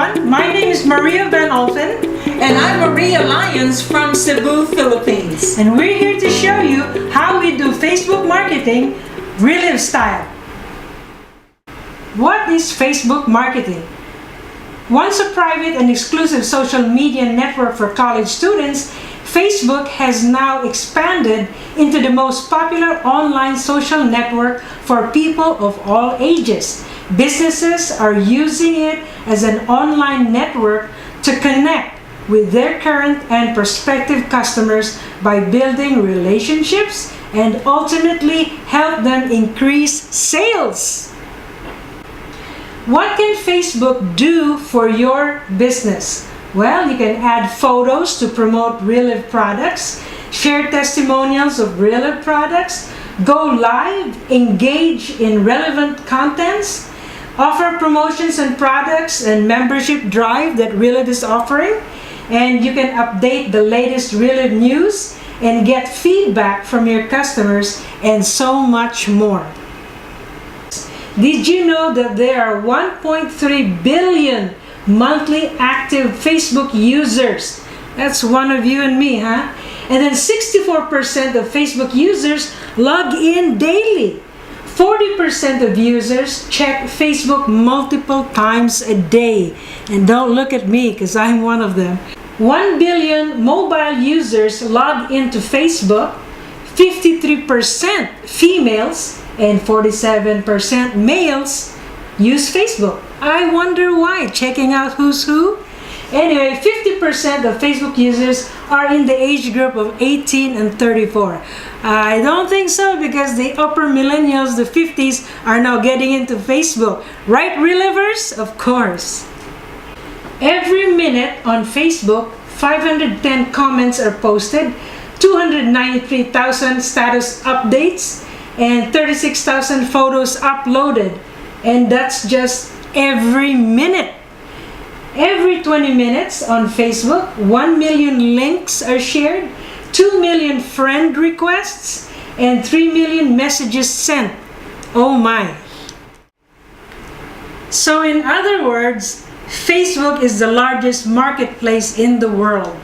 everyone. My name is Maria Van Alphen. And I'm Maria Lyons from Cebu, Philippines. And we're here to show you how we do Facebook marketing real style. What is Facebook marketing? Once a private and exclusive social media network for college students, Facebook has now expanded into the most popular online social network for people of all ages. Businesses are using it as an online network to connect with their current and prospective customers by building relationships and ultimately help them increase sales. What can Facebook do for your business? Well, you can add photos to promote Reliv products, share testimonials of Reliv products, go live, engage in relevant contents, offer promotions on products and membership drive that Reliv is offering, and you can update the latest Reliv news and get feedback from your customers and so much more. Did you know that there are 1.3 billion monthly active Facebook users? That's one of you and me, huh? And then 64% of Facebook users log in daily. 40% of users check Facebook multiple times a day. And don't look at me because I'm one of them. 1 billion mobile users log into Facebook, 53% females and 47% males use Facebook. I wonder why, checking out who's who. Anyway, 50% of Facebook users are in the age group of 18 and 34. I don't think so because the upper millennials, the 50s, are now getting into Facebook. Right, Relivers? Of course. Every minute on Facebook, 510 comments are posted, 293,000 status updates, and 36,000 photos uploaded. And that's just every minute. Every 20 minutes on Facebook, 1 million links are shared, 2 million friend requests, and 3 million messages sent. Oh my. So in other words, Facebook is the largest marketplace in the world.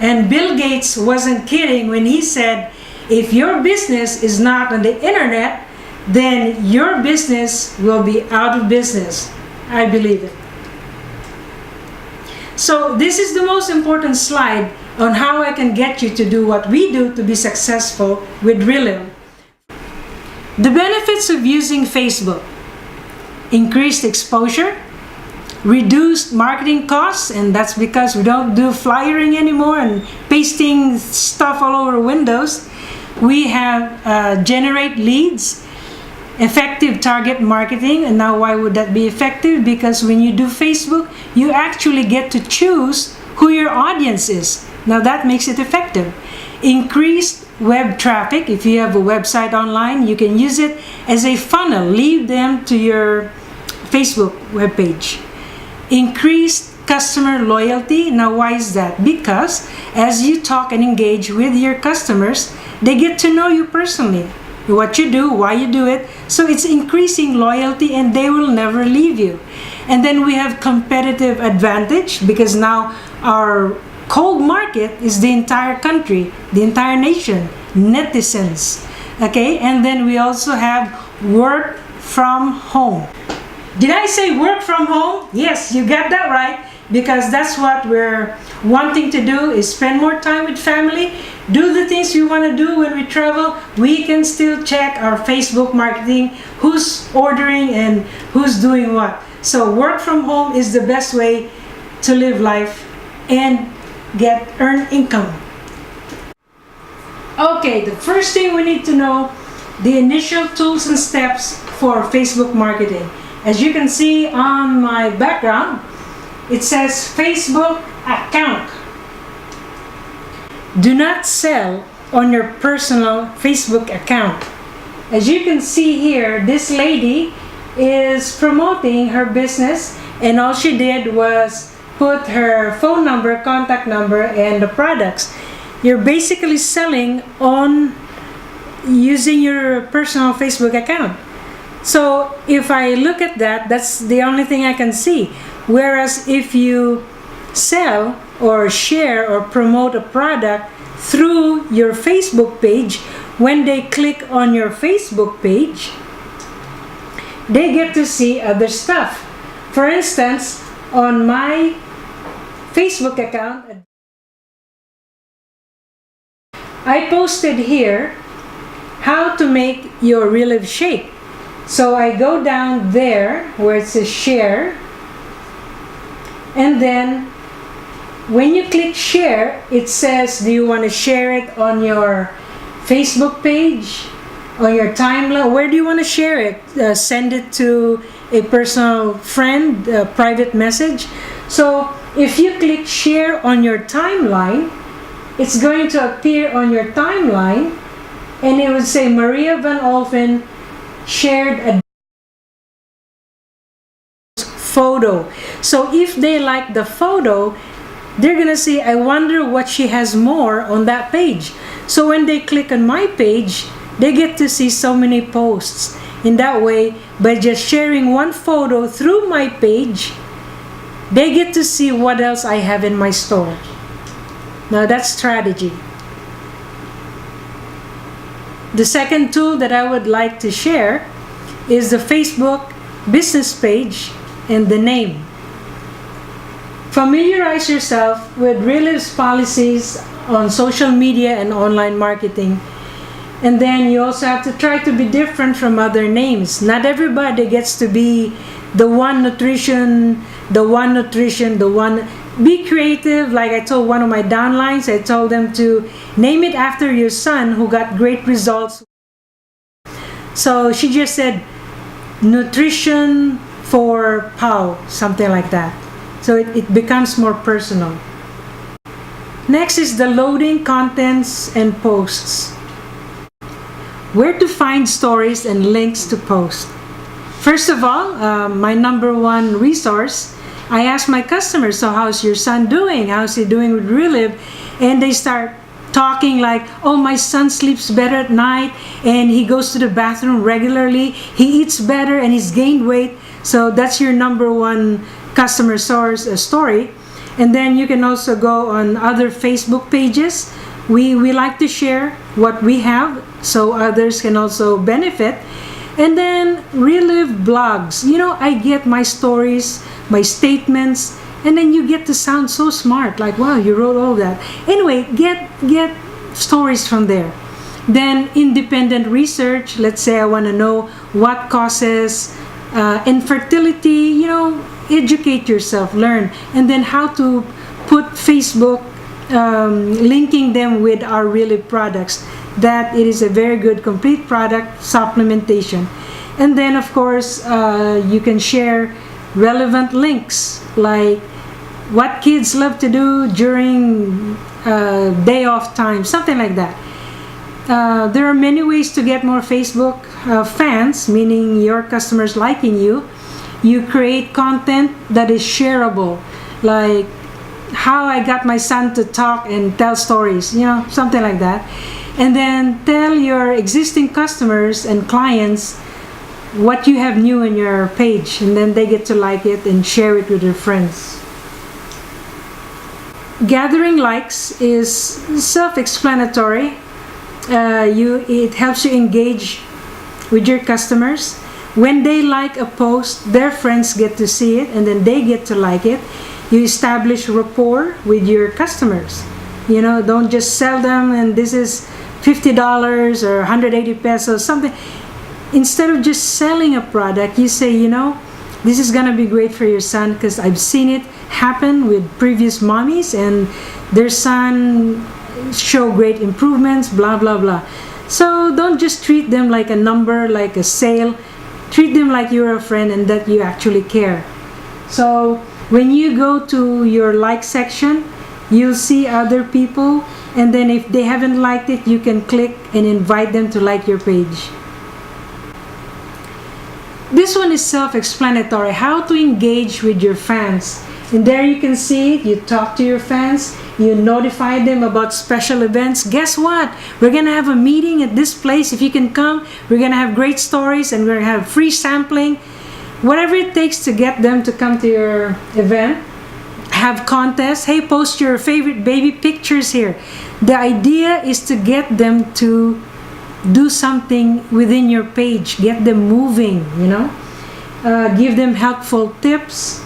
And Bill Gates wasn't kidding when he said, if your business is not on the internet, then your business will be out of business. I believe it. So this is the most important slide on how I can get you to do what we do to be successful with Reliv. The benefits of using Facebook: increased exposure, reduced marketing costs, and that's because we don't do flyering anymore and pasting stuff all over windows. We have generate leads, effective target marketing. And now why would that be effective? Because when you do Facebook, you actually get to choose who your audience is. Now that makes it effective. Increased web traffic. If you have a website online, you can use it as a funnel. Lead them to your Facebook webpage. Increased customer loyalty. Now why is that? Because as you talk and engage with your customers, they get to know you personally, what you do, why you do it. So it's increasing loyalty and they will never leave you. And then we have competitive advantage because now our cold market is the entire country, the entire nation, netizens. Okay, and then we also have work from home. Did I say work from home? Yes, you got that right, because that's what we're wanting to do, is spend more time with family, do the things we want to do when we travel. We can still check our Facebook marketing, who's ordering and who's doing what. So work from home is the best way to live life and earn income. Okay, the first thing we need to know, the initial tools and steps for Facebook marketing. As you can see on my background, it says Facebook account. Do not sell on your personal Facebook account. As you can see here, this lady is promoting her business, and all she did was put her phone number, contact number, and the products. You're basically selling on using your personal Facebook account. So if I look at that, that's the only thing I can see. Whereas if you sell or share or promote a product through your Facebook page, when they click on your Facebook page, they get to see other stuff. For instance, on my Facebook account, I posted here how to make your Relive shake. So I go down there where it says share, and then when you click share, it says, do you want to share it on your Facebook page, on your timeline? Where do you want to share it? Send it to a personal friend, a private message. So if you click share on your timeline, it's going to appear on your timeline, and it would say Maria Van Olfen shared a photo. So if they like the photo, they're gonna say, I wonder what she has more on that page. So when they click on my page, they get to see so many posts. In that way, by just sharing one photo through my page, they get to see what else I have in my store. Now that's strategy. The second tool that I would like to share is the Facebook business page and the name. Familiarize yourself with Relive's policies on social media and online marketing. And then you also have to try to be different from other names. Not everybody gets to be the one nutrition, the one. Be creative. Like I told one of my downlines, I told them to name it after your son who got great results. So she just said, Nutrition for Pau, something like that. So it becomes more personal. Next is the loading contents and posts. Where to find stories and links to post. First of all, my number one resource, I ask my customers, so how's your son doing? How's he doing with Relive? And they start talking like, oh, my son sleeps better at night and he goes to the bathroom regularly. He eats better and he's gained weight. So that's your number one customer source story. And then you can also go on other Facebook pages. We like to share what we have so others can also benefit. And then Relive blogs. You know, I get my stories, my statements, and then you get to sound so smart, like, wow, you wrote all that. Anyway, get stories from there. Then independent research. Let's say I want to know what causes infertility. You know, educate yourself, learn. And then how to put Facebook, linking them with our Relive products, that it is a very good complete product supplementation. And then of course you can share relevant links like what kids love to do during day off time, something like that. There are many ways to get more Facebook fans, meaning your customers liking you. You create content that is shareable, like how I got my son to talk and tell stories, you know, something like that. And then tell your existing customers and clients what you have new in your page, and then they get to like it and share it with their friends. Gathering likes is self-explanatory. It helps you engage with your customers. When they like a post, their friends get to see it and then they get to like it. You establish rapport with your customers. You know, don't just sell them and this is $50 or 180 pesos, something. Instead of just selling a product, you say, you know, this is gonna be great for your son because I've seen it happen with previous mommies and their son show great improvements, blah, blah, blah. So don't just treat them like a number, like a sale. Treat them like you're a friend and that you actually care. So when you go to your like section, you'll see other people, and then if they haven't liked it, you can click and invite them to like your page. This one is self-explanatory, how to engage with your fans. And there you can see it, you talk to your fans, you notify them about special events. Guess what? We're gonna have a meeting at this place. If you can come, we're gonna have great stories and we're gonna have free sampling. whatever it takes to get them to come to your event. Have contests. Hey, post your favorite baby pictures here. The idea is to get them to do something within your page, get them moving, give them helpful tips,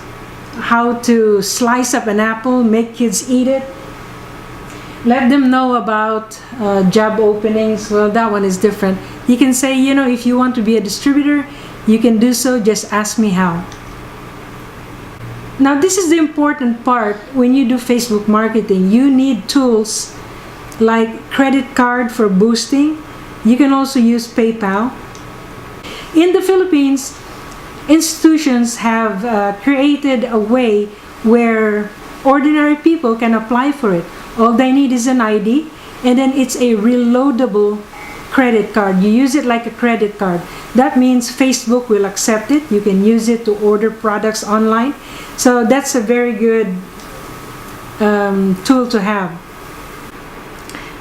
how to slice up an apple, make kids eat it. Let them know about job openings. Well, that one is different. You can say, if you want to be a distributor, you can do so, just ask me how. Now, this is the important part when you do Facebook marketing. You need tools like credit card for boosting. You can also use PayPal. In the Philippines, institutions have created a way where ordinary people can apply for it. All they need is an ID, and then it's a reloadable credit card. You use it like a credit card. That means Facebook will accept it. You can use it to order products online. So that's a very good tool to have.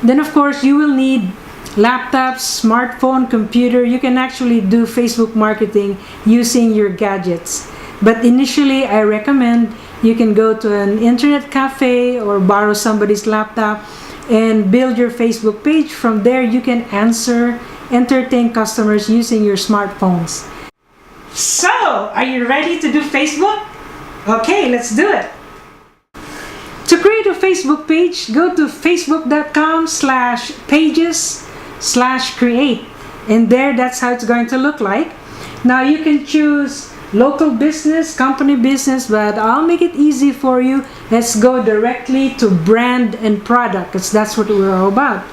Then of course you will need laptops, smartphone, computer. You can actually do Facebook marketing using your gadgets. But initially I recommend you can go to an internet cafe or borrow somebody's laptop and build your Facebook page. From there you can entertain customers using your smartphones. So, are you ready to do Facebook? Okay, let's do it. To create a Facebook page, go to facebook.com/pages/create, and there, that's how it's going to look like. Now you can choose local business, company business, but I'll make it easy for you. Let's go directly to brand and product, because that's what we're all about.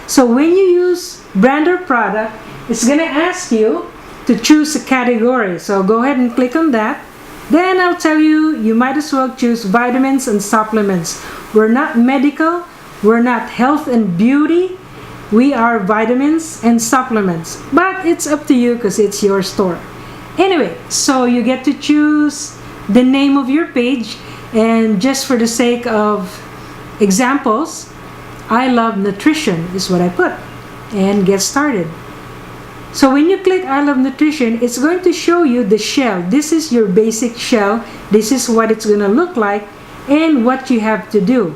So when you use brand or product, it's gonna ask you to choose a category. So go ahead and click on that. Then I'll tell you, you might as well choose vitamins and supplements. We're not medical, we're not health and beauty. We are vitamins and supplements. But it's up to you because it's your store. Anyway, so you get to choose the name of your page, and just for the sake of examples, I love nutrition is what I put, and get started. So when you click I love nutrition, it's going to show you the shell. This is your basic shell. This is what it's going to look like and what you have to do.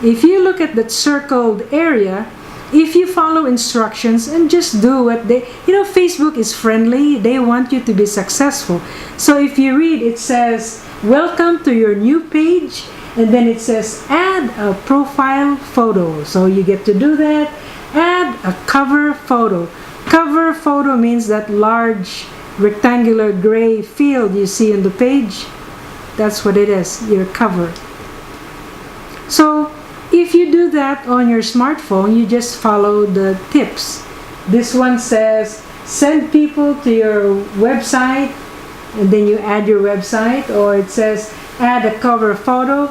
If you look at that circled area, if you follow instructions and just do what Facebook is friendly. They want you to be successful. So if you read, it says, welcome to your new page. And then it says, add a profile photo. So you get to do that. Add a cover photo. Cover photo means that large rectangular gray field you see in the page. That's what it is, your cover. So if you do that on your smartphone, you just follow the tips. This one says, send people to your website, and then you add your website, or it says, add a cover photo.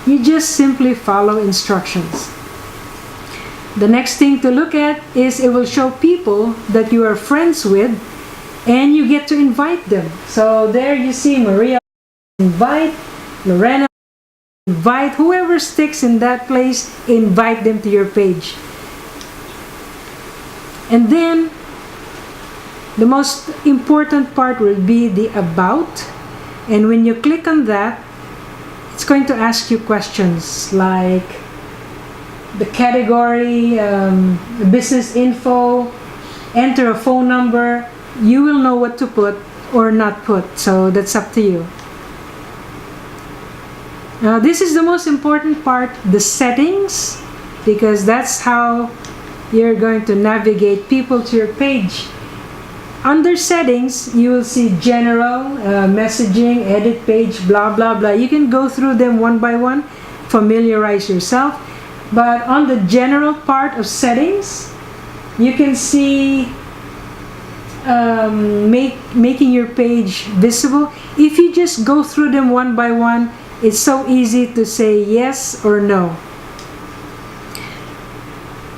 You just simply follow instructions. The next thing to look at is it will show people that you are friends with, and you get to invite them. So there you see Maria, invite, Lorena, invite, whoever sticks in that place, invite them to your page. And then the most important part will be the about. And when you click on that, it's going to ask you questions like the category, business info, enter a phone number. You will know what to put or not put, so that's up to you. Now this is the most important part, the settings, because that's how you're going to navigate people to your page. Under settings, you will see general, messaging, edit page, blah blah blah. You can go through them one by one, familiarize yourself. But on the general part of settings, you can see making your page visible. If you just go through them one by one, it's so easy to say yes or no.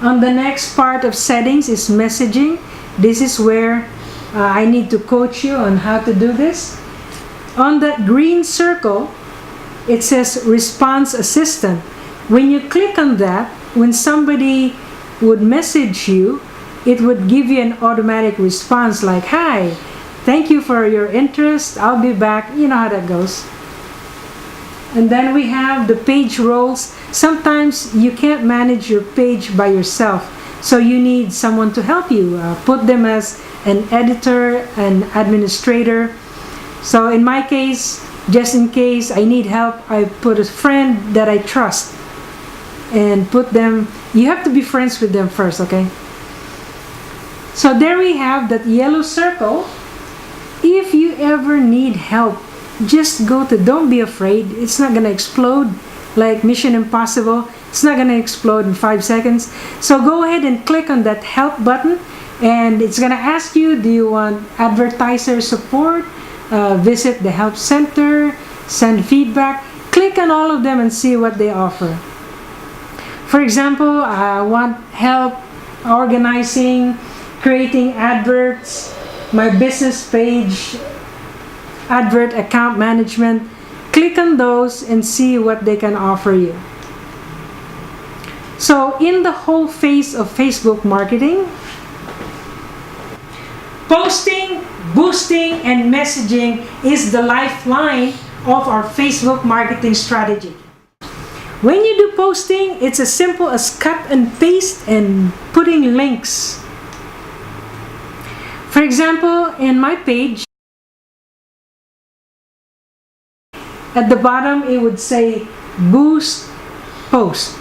On the next part of settings is messaging. This is where I need to coach you on how to do this. On that green circle, it says response assistant. When you click on that, when somebody would message you, it would give you an automatic response like, hi, thank you for your interest. I'll be back. You know how that goes. And then we have the page roles. Sometimes you can't manage your page by yourself, so you need someone to help you. Put them as an editor, an administrator. So in my case, just in case I need help, I put a friend that I trust and put them. You have to be friends with them first, okay? So there we have that yellow circle. If you ever need help, just go to, don't be afraid. It's not gonna explode like Mission Impossible. It's not gonna explode in 5 seconds. So go ahead and click on that help button, and it's gonna ask you, do you want advertiser support? Visit the help center, send feedback. Click on all of them and see what they offer. For example, I want help organizing, creating adverts, my business page, advert account management. Click on those and see what they can offer you. So in the whole phase of Facebook marketing, posting, boosting, and messaging is the lifeline of our Facebook marketing strategy. When you do posting, it's as simple as cut and paste and putting links. For example, in my page, at the bottom it would say boost post.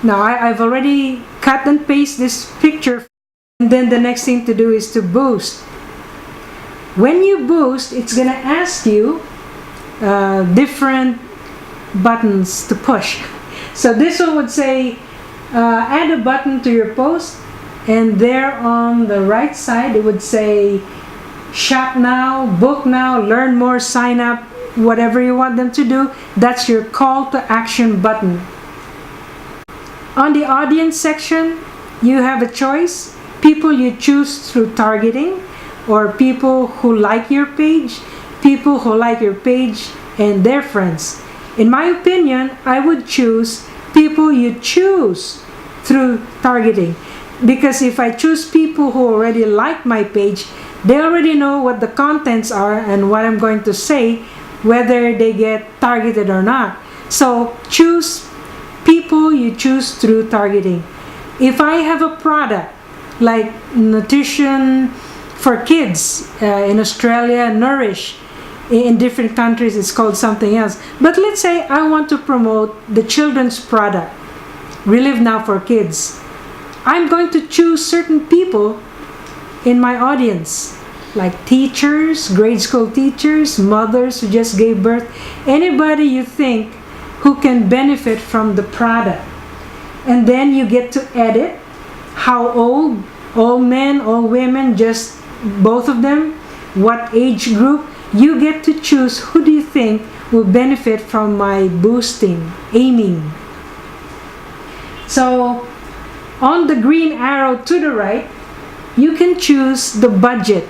Now I've already cut and paste this picture, and then the next thing to do is to boost. When you boost, it's gonna ask you different buttons to push. So this one would say add a button to your post, and there on the right side it would say shop now, book now, learn more, sign up, whatever you want them to do. That's your call to action button. On the audience section, you have a choice. People you choose through targeting, or people who like your page, people who like your page and their friends. In my opinion, I would choose people you choose through targeting, because if I choose people who already like my page, they already know what the contents are and what I'm going to say, whether they get targeted or not. So choose people you choose through targeting. If I have a product like nutrition for kids, in Australia, Nourish, in different countries it's called something else, but let's say I want to promote the children's product, Relive Now for kids, I'm going to choose certain people in my audience, like teachers, grade school teachers, mothers who just gave birth, anybody you think who can benefit from the product. And then you get to edit how old, all men, all women, just both of them, what age group. You get to choose who do you think will benefit from my boosting, aiming. So on the green arrow to the right, you can choose the budget.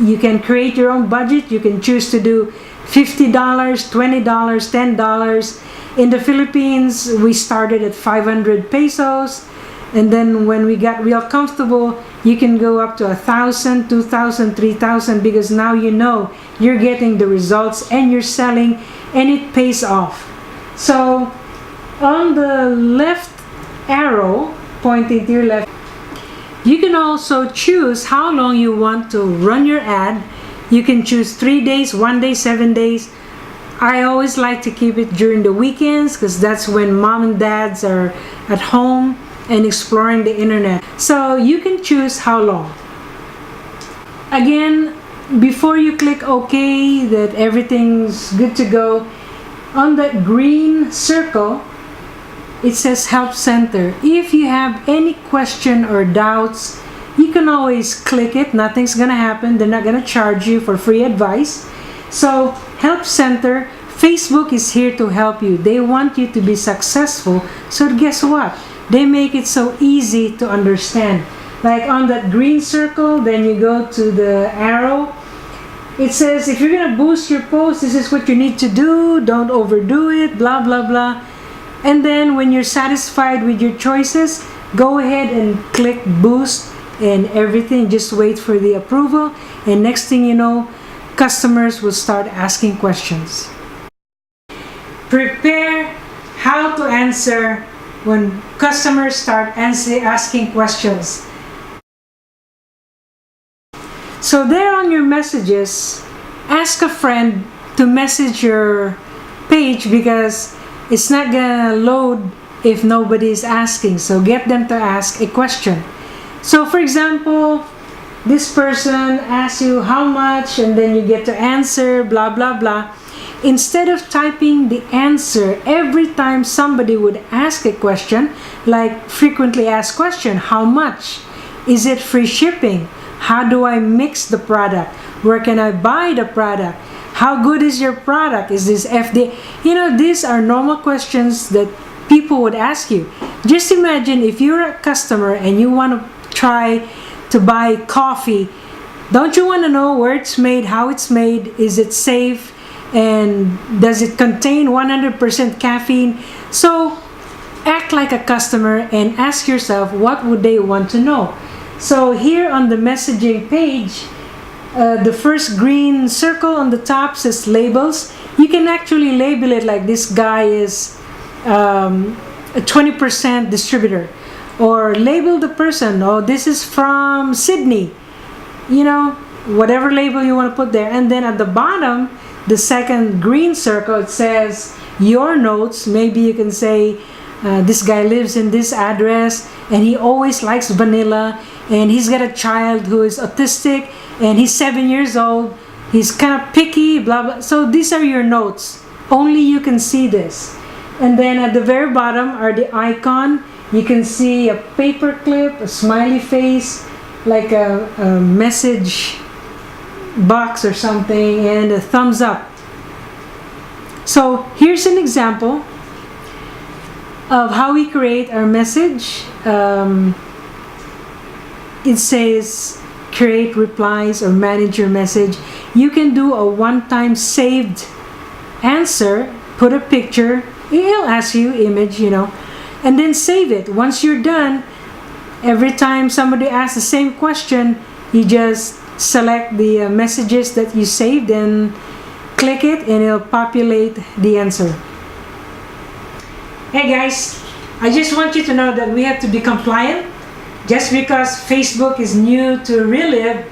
You can create your own budget. You can choose to do $50, $20, $10. In the Philippines, we started at 500 pesos. And then when we got real comfortable, you can go up to 1,000, 2,000, 3,000, because now you know you're getting the results and you're selling and it pays off. So on the left arrow pointing to your left, you can also choose how long you want to run your ad. You can choose 3 days, 1 day, 7 days. I always like to keep it during the weekends because that's when mom and dads are at home and exploring the internet. So you can choose how long. Again, before you click OK that everything's good to go, on that green circle it says Help Center. If you have any question or doubts, you can always click it. Nothing's gonna happen. They're not gonna charge you for free advice. So Help Center, Facebook is here to help you. They want you to be successful. So guess what? They make it so easy to understand. Like on that green circle, then you go to the arrow. It says if you're gonna boost your post, this is what you need to do. Don't overdo it, blah blah blah. And then when you're satisfied with your choices, go ahead and click boost and everything. Just wait for the approval, and next thing you know, customers will start asking questions. Prepare how to answer when customers start asking questions. So there on your messages, ask a friend to message your page, because it's not gonna load if nobody's asking. So get them to ask a question. So for example, this person asks you how much, and then you get to answer blah blah blah. Instead of typing the answer every time somebody would ask a question, like frequently asked question, how much? Is it free shipping? How do I mix the product? Where can I buy the product? How good is your product? Is this FDA? You know, these are normal questions that people would ask you. Just imagine if you're a customer and you want to try to buy coffee. Don't you want to know where it's made, how it's made, is it safe, and does it contain 100% caffeine? So act like a customer and ask yourself, what would they want to know? So here on the messaging page, the first green circle on the top says labels. You can actually label it like this guy is a 20% distributor, or label the person, oh, this is from Sydney, you know, whatever label you want to put there. And then at the bottom, the second green circle, it says your notes. Maybe you can say this guy lives in this address and he always likes vanilla, and he's got a child who is autistic and he's 7 years old, he's kind of picky, blah blah. So these are your notes, only you can see this. And then at the very bottom are the icon. You can see a paper clip, a smiley face, like a message box or something, and a thumbs up. So here's an example of how we create our message. It says create replies or manage your message. You can do a one-time saved answer, put a picture, it'll ask you image, you know, and then save it. Once you're done, every time somebody asks the same question, you just select the messages that you saved and click it, and it'll populate the answer. Hey guys, I just want you to know that we have to be compliant. Just because Facebook is new to Relive,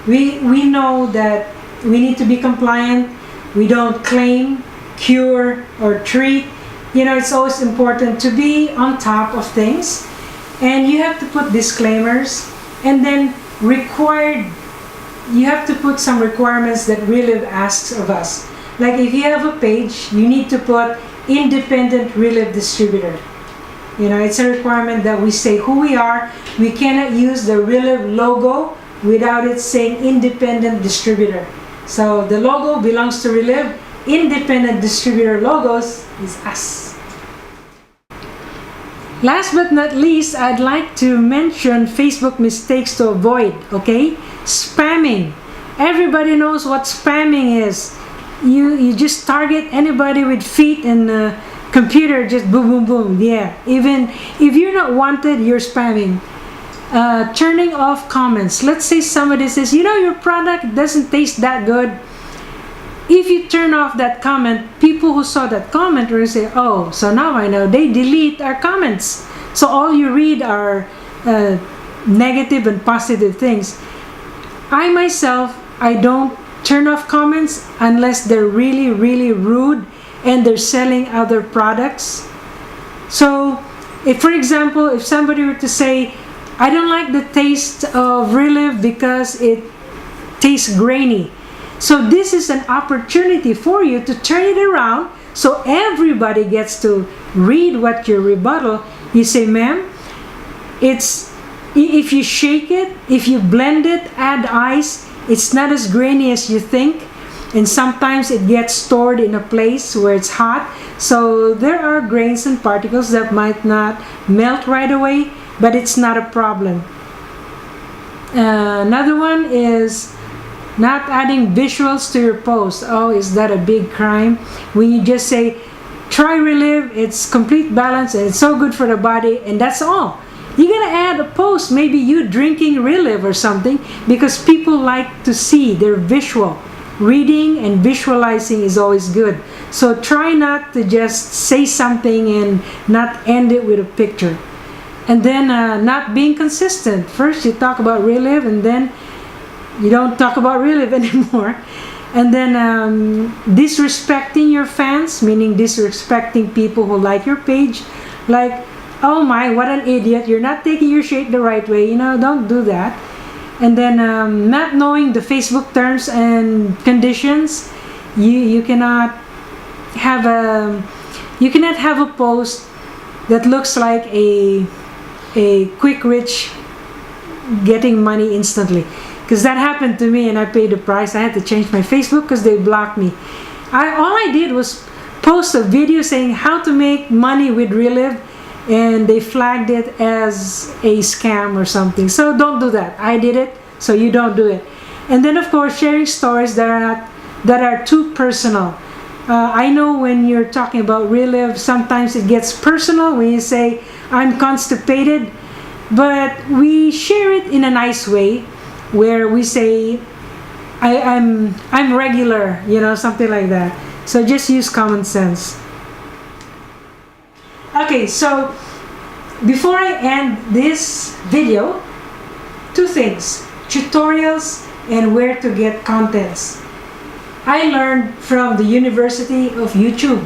we know that we need to be compliant. We don't claim, cure, or treat. You know, it's always important to be on top of things, and you have to put disclaimers, and then you have to put some requirements that Relive asks of us. Like if you have a page, you need to put independent Relive distributor. You know, it's a requirement that we say who we are. We cannot use the Relive logo without it saying independent distributor. So the logo belongs to Relive. Independent distributor logos is us. Last but not least, I'd like to mention Facebook mistakes to avoid, okay? Spamming. Everybody knows what spamming is. You just target anybody with feet and computer, just boom boom boom. Yeah, even if you're not wanted, you're spamming. Turning off comments. Let's say somebody says, you know, your product doesn't taste that good. If you turn off that comment, people who saw that comment will say, oh, so now I know. They delete our comments, so all you read are negative and positive things. I myself, I don't turn off comments unless they're really really rude and they're selling other products. So if, for example, if somebody were to say, I don't like the taste of Relive because it tastes grainy. So this is an opportunity for you to turn it around so everybody gets to read what your rebuttal. You say, ma'am, it's, if you shake it, if you blend it, add ice, it's not as grainy as you think. And sometimes it gets stored in a place where it's hot. So there are grains and particles that might not melt right away, but it's not a problem. Another one is not adding visuals to your post. Oh, is that a big crime? When you just say, try Relive, it's complete balance and it's so good for the body, and that's all. you're gonna add a post, maybe you drinking Relive or something, because people like to see, they're visual. Reading and visualizing is always good. So try not to just say something and not end it with a picture. And then not being consistent. First you talk about Relive, and then you don't talk about Relive anymore. And then disrespecting your fans, meaning disrespecting people who like your page. Like, oh my, what an idiot, you're not taking your shade the right way. Don't do that. And then not knowing the Facebook terms and conditions. You cannot have a post that looks like a quick rich getting money instantly, because that happened to me and I paid the price. I had to change my Facebook because they blocked me. All I did was post a video saying how to make money with Relive, and they flagged it as a scam or something. So don't do that. I did it, so you don't do it. And then of course sharing stories that are too personal. I know when you're talking about Relive, sometimes it gets personal when you say I'm constipated, but we share it in a nice way where we say I'm regular, something like that. So just use common sense. Okay, so before I end this video, two things: tutorials and where to get contents. I learned from the University of YouTube.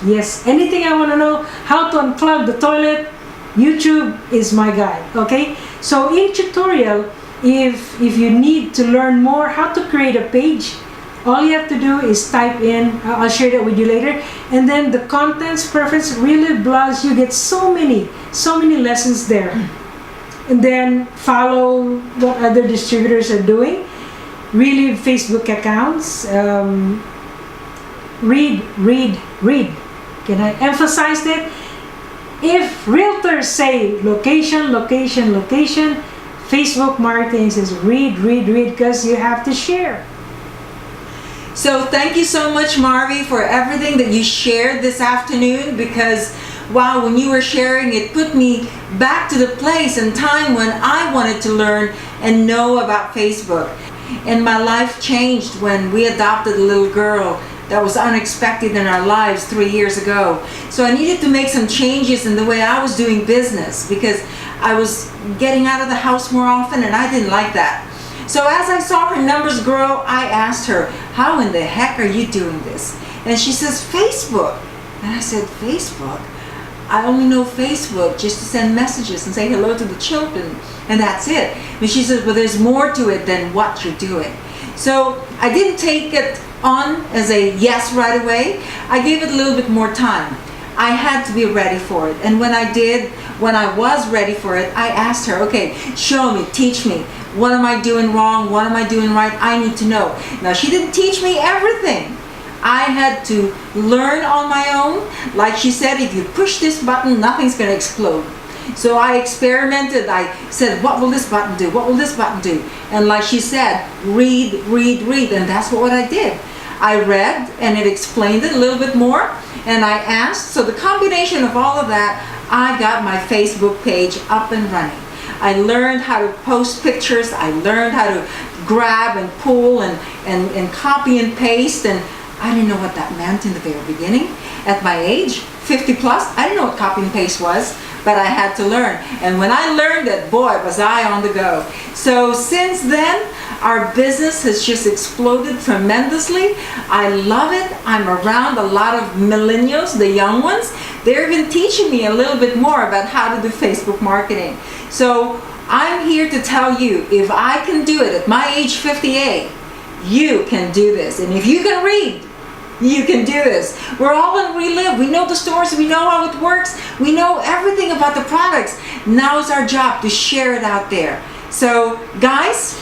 Yes, anything I want to know, how to unplug the toilet, YouTube is my guide, okay? So in tutorial, if you need to learn more how to create a page, all you have to do is type in, I'll share that with you later, and then the contents, preference, Relive blogs, you get so many lessons there. And then follow what other distributors are doing. Relive Facebook accounts. Read. Can I emphasize that? If realtors say location, Facebook marketing says read, because you have to share. So thank you so much, Marvy, for everything that you shared this afternoon, because wow, when you were sharing, it put me back to the place and time when I wanted to learn and know about Facebook. And my life changed when we adopted a little girl that was unexpected in our lives 3 years ago. So I needed to make some changes in the way I was doing business, because I was getting out of the house more often and I didn't like that. So as I saw her numbers grow, I asked her, how in the heck are you doing this? And she says, Facebook. And I said, Facebook? I only know Facebook just to send messages and say hello to the children, and that's it. And she says, well, there's more to it than what you're doing. So I didn't take it on as a yes right away. I gave it a little bit more time. I had to be ready for it. And when I was ready for it, I asked her, okay, show me, teach me. What am I doing wrong? What am I doing right? I need to know. Now, she didn't teach me everything. I had to learn on my own. Like she said, if you push this button, nothing's going to explode. So I experimented. I said, what will this button do? What will this button do? And like she said, read. And that's what I did. I read and it explained it a little bit more. And I asked. So the combination of all of that, I got my Facebook page up and running. I learned how to post pictures. I learned how to grab and pull and copy and paste. And I didn't know what that meant in the very beginning. At my age, 50 plus, I didn't know what copy and paste was, but I had to learn. And when I learned it, boy, was I on the go. So since then, our business has just exploded tremendously. I love it. I'm around a lot of millennials, the young ones. They're even teaching me a little bit more about how to do Facebook marketing. So I'm here to tell you, if I can do it at my age 58, you can do this. And if you can read, you can do this. We're all in Relive. We know the stores. We know how it works. We know everything about the products. Now it's our job to share it out there. So guys,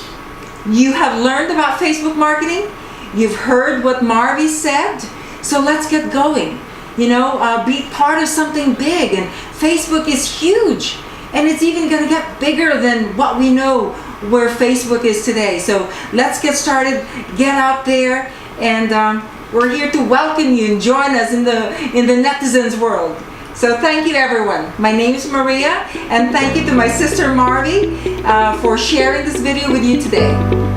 you have learned about Facebook marketing. You've heard what Marvy said. So let's get going. Be part of something big. And Facebook is huge. And it's even going to get bigger than what we know where Facebook is today. So let's get started, get out there, and we're here to welcome you and join us in the netizens world. So thank you everyone. My name is Maria, and thank you to my sister Marvi for sharing this video with you today.